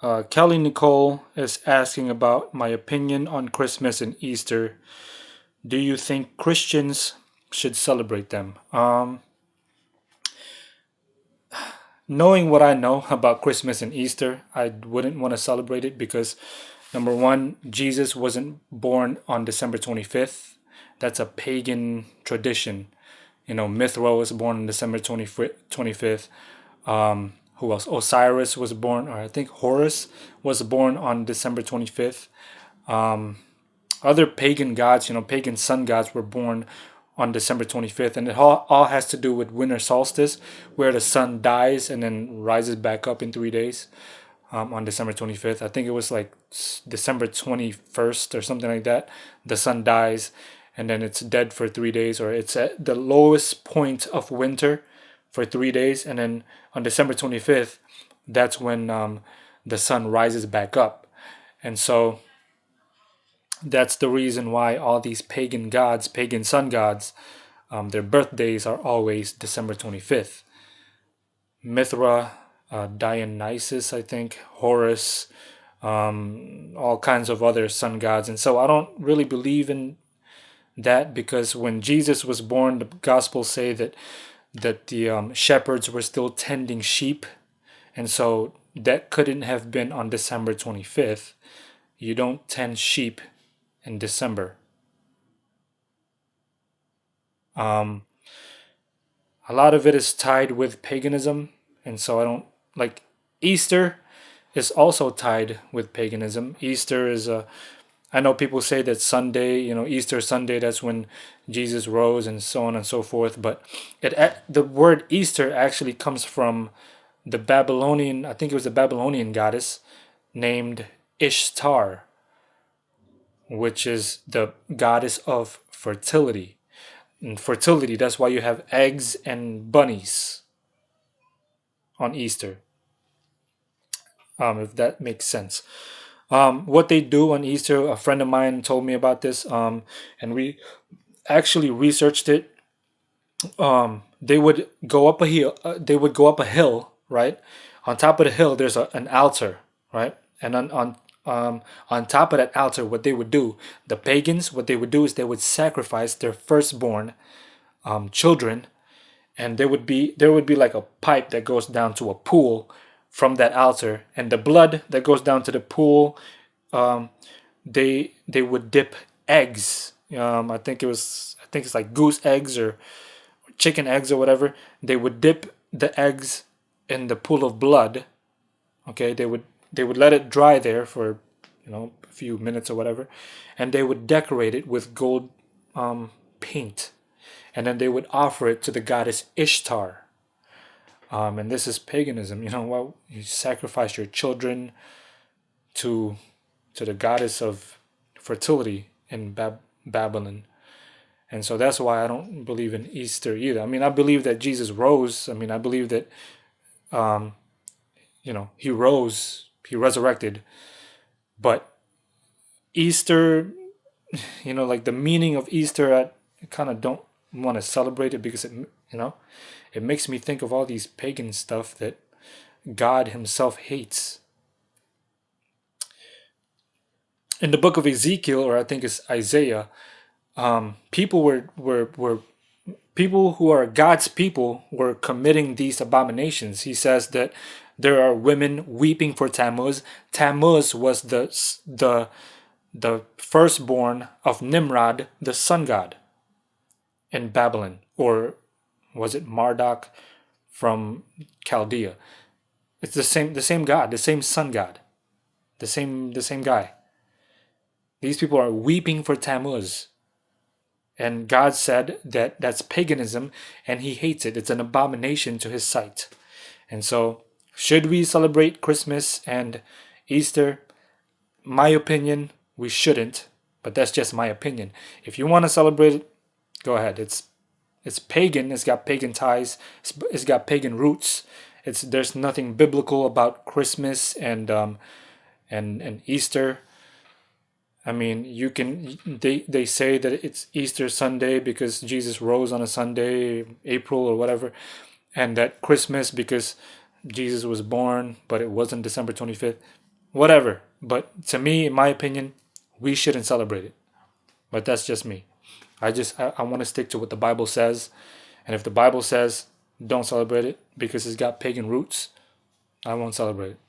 Kelly Nicole is asking about my opinion on Christmas and Easter. Do you think Christians should celebrate them? Knowing what I know about Christmas and Easter, I wouldn't want to celebrate it because, number one, Jesus wasn't born on December 25th. That's a pagan tradition. Mithra was born on December 25th. Who else? Osiris was born, or I think Horus was born on December 25th. Other pagan gods, pagan sun gods were born on December 25th. And it all has to do with winter solstice, where the sun dies and then rises back up in 3 days on December 25th. I think it was like December 21st or something like that. The sun dies and then it's dead for 3 days, or it's at the lowest point of winter for 3 days. And then on December 25th, that's when the sun rises back up. And so that's the reason why all these pagan gods, pagan sun gods, their birthdays are always December 25th. Mithra, Dionysus, I think, Horus, all kinds of other sun gods. And so I don't really believe in that, because when Jesus was born, the Gospels say that the shepherds were still tending sheep. And so that couldn't have been on December 25th. You don't tend sheep in December. A lot of it is tied with paganism, and so I don't like Easter is also tied with paganism. Easter is I know people say that Sunday, Easter Sunday, that's when Jesus rose and so on and so forth, but the word Easter actually comes from the Babylonian, I think it was a Babylonian goddess named Ishtar, which is the goddess of fertility. And fertility, that's why you have eggs and bunnies on Easter, if that makes sense. What they do on Easter, a friend of mine told me about this, and we actually researched it. They would go up a hill. Right? On top of the hill, there's an altar, right? And on top of that altar, what they would do, the pagans, what they would do is they would sacrifice their firstborn children, and there would be like a pipe that goes down to a pool from that altar, and the blood that goes down to the pool, they would dip eggs. I think it's like goose eggs or chicken eggs or whatever. They would dip the eggs in the pool of blood. Okay, they would let it dry there for a few minutes or whatever, and they would decorate it with gold paint, and then they would offer it to the goddess Ishtar. And this is paganism. Well, you sacrifice your children to the goddess of fertility in Babylon. And so that's why I don't believe in Easter either. I mean, I believe that Jesus rose. I mean, I believe that he rose, he resurrected. But Easter, like the meaning of Easter, I kind of don't want to celebrate it, because it makes me think of all these pagan stuff that God himself hates. In the book of Ezekiel, or I think it's Isaiah, people were people who are God's people were committing these abominations. He says that there are women weeping for Tammuz. Tammuz was the firstborn of Nimrod, the sun god, in Babylon, or was it Marduk from Chaldea? It's the same god, the same sun god, the same guy. These people are weeping for Tammuz. And God said that that's paganism, and he hates it. It's an abomination to his sight. And so, should we celebrate Christmas and Easter? My opinion, we shouldn't, but that's just my opinion. If you want to celebrate it, go ahead. It's pagan. It's got pagan ties. It's got pagan roots. There's nothing biblical about Christmas and Easter. I mean, they say that it's Easter Sunday because Jesus rose on a Sunday, April or whatever, and that Christmas because Jesus was born, but it wasn't December 25th. whatever. But to me, in my opinion, we shouldn't celebrate it. But that's just me. I want to stick to what the Bible says. And if the Bible says don't celebrate it because it's got pagan roots, I won't celebrate it.